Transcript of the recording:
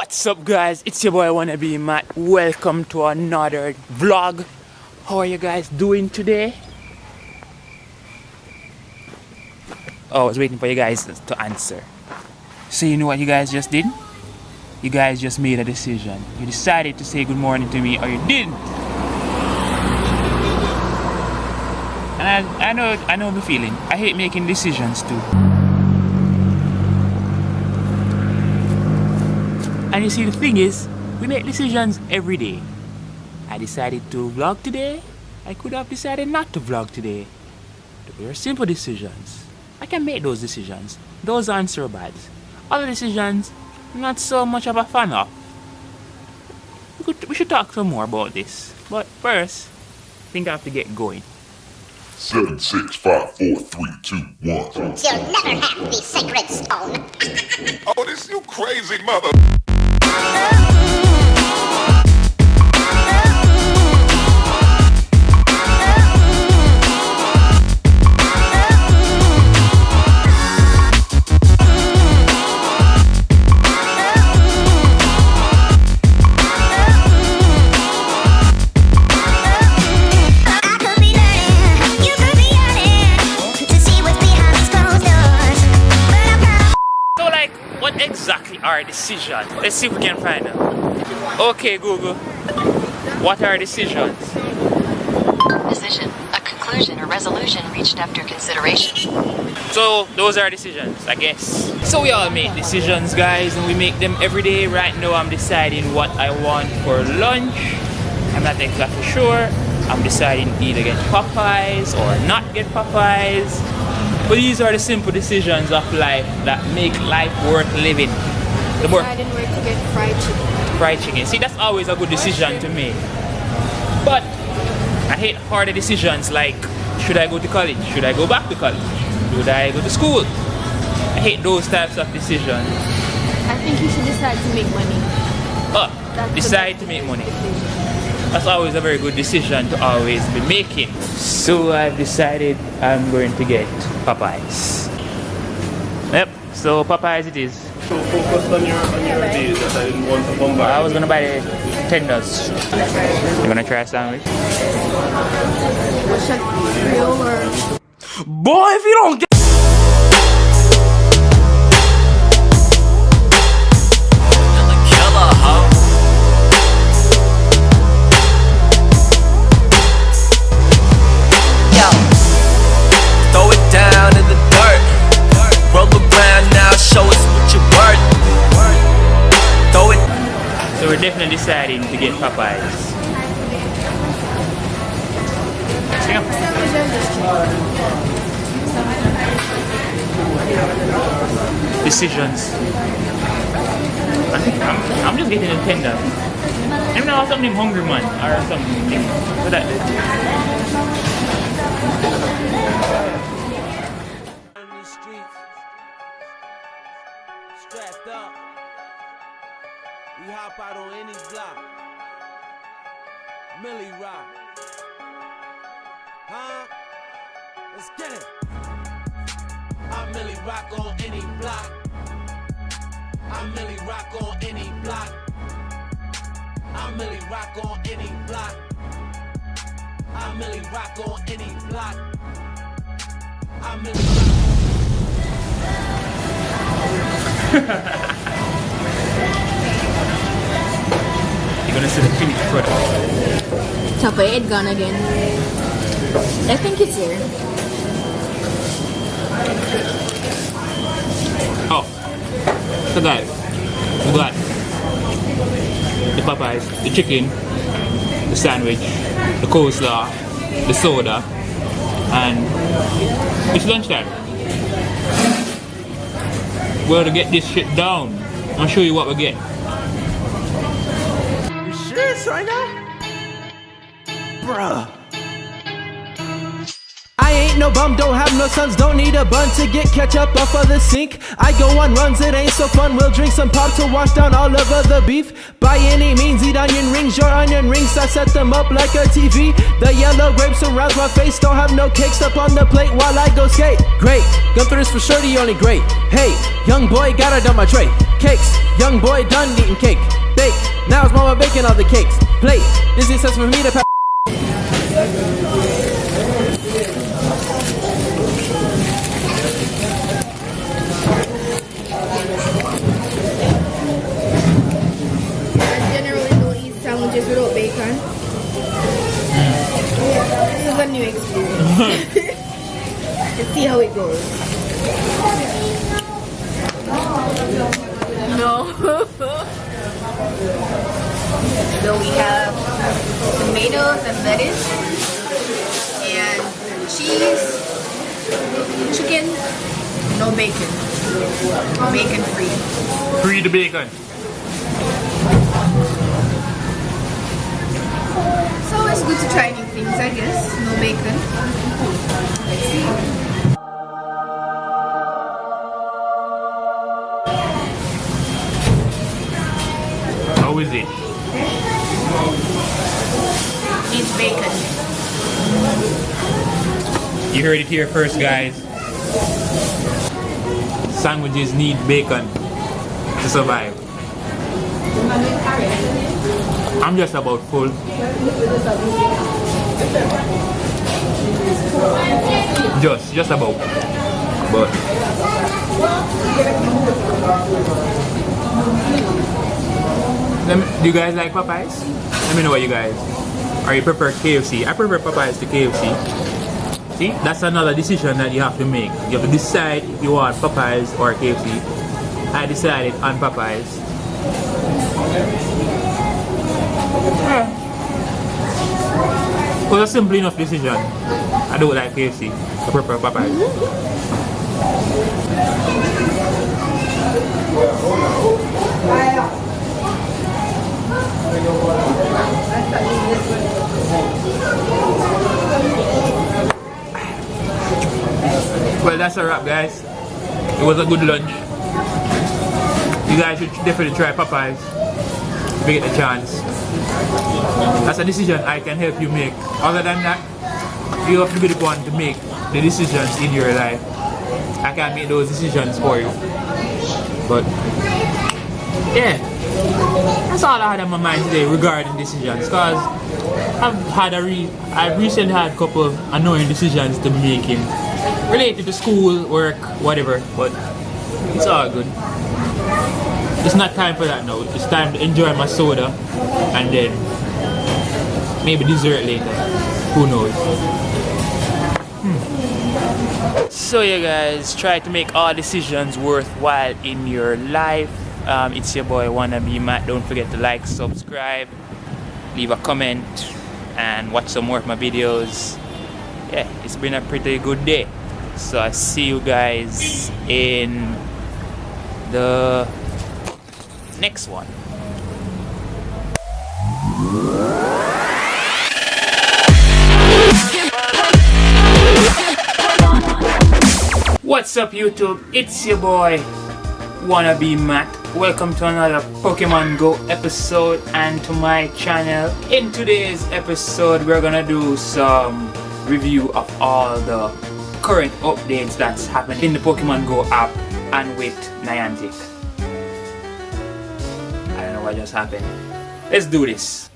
What's up, guys? It's your boy WannabeMatt. Welcome to another vlog. How are you guys doing today? Oh, I was waiting for you guys to answer. So you know what you guys just did? You guys just made a decision. You decided to say good morning to me, or you didn't. And I know the feeling. I hate making decisions too. And you see, the thing is, we make decisions every day. I decided to vlog today. I could have decided not to vlog today. They are simple decisions. I can make those decisions. Those aren't so bad. Other decisions, not so much of a fan of. We should talk some more about this. But first, I think I have to get going. 7, 6, 5, 4, 3, 2, 1. You'll never have the sacred stone. Oh, this you crazy mother. What exactly are decisions? Let's see if we can find them. Okay, Google. What are decisions? Decision, a conclusion or resolution reached after consideration. So those are decisions, I guess. So we all make decisions, guys, and we make them every day. Right now I'm deciding what I want for lunch. I'm not exactly sure. I'm deciding either get Popeyes or not get Popeyes. But these are the simple decisions of life that make life worth living. Deciding where to get fried chicken. Fried chicken. See, that's always a good decision to make. But I hate harder decisions like, should I go to college? Should I go back to college? Should I go to school? I hate those types of decisions. I think you should decide to make money. Decide to make money. That's always a very good decision to always be making. So I've decided I'm going to get Popeyes. Yep, so Popeyes it is. So focused on your days that I didn't want to bombard. I was gonna buy the tenders. You gonna try a sandwich? What's your real or? Boy, if you don't get So we're definitely deciding to get Popeyes. Decisions. I'm just getting a tender. I don't know, something hungry man or something. What that is. Strapped up. We hop out on any block. Millie rock. Huh? Let's get it. I Millie rock on any block. I Millie rock on any block. I Millie rock on any block. I Millie rock on any block. I Millie rock. You're gonna see the finished product. Top of it gone again. I think it's here. Oh, so guys, we got the Popeyes, the chicken, the sandwich, the coleslaw, the soda, and it's lunchtime. We're gonna get this shit down. I'll show you what we get. This right now? Bruh. I ain't no bum, don't have no sons, don't need a bun to get ketchup off of the sink. I go on runs, it ain't so fun, we'll drink some pop to wash down all of the beef. By any means, eat onion rings, your onion rings, I set them up like a TV. The yellow grape surrounds my face, don't have no cakes up on the plate while I go skate. Great, gun for this for sure, the only great. Hey, young boy, got it on my tray. Cakes, young boy done eating cake. Bake, now it's mama baking all the cakes. Plate, this is sense for me to pass. Sandwiches without bacon. This is a new experience. Let's see how it goes. No. So we have tomatoes and lettuce and cheese, chicken, no bacon. Bacon free. Free the bacon. So it's good to try new things, I guess. No bacon. Let's see. How is it? Needs bacon. You heard it here first, guys. Sandwiches need bacon to survive. I'm just about full. Just about. But do you guys like Popeyes? Let me know what you guys. Or you prefer KFC? I prefer Popeyes to KFC. See, that's another decision that you have to make. You have to decide if you want Popeyes or KFC. I decided on Popeyes. It was a simple enough decision. I don't like KFC. I prefer Popeyes. Well, that's a wrap, guys. It was a good lunch. You guys should definitely try Popeyes if you get the chance. That's a decision I can help you make. Other than that, you have to be the one to make the decisions in your life. I can't make those decisions for you. But yeah, that's all I had on my mind today regarding decisions. Cause I've recently had a couple of annoying decisions to be making related to school, work, whatever. But it's all good. It's not time for that now. It's time to enjoy my soda and then maybe dessert later. Who knows? So yeah, guys, try to make all decisions worthwhile in your life. It's your boy WannabeMatt. Don't forget to like, subscribe, leave a comment, and watch some more of my videos. Yeah, it's been a pretty good day. So I see you guys in the next one. What's up, YouTube? It's your boy WannabeMatt. Welcome to another Pokemon Go episode and to my channel. In today's episode, we're gonna do some review of all the current updates that's happened in the Pokemon Go app and with Niantic. I don't know what just happened. Let's do this.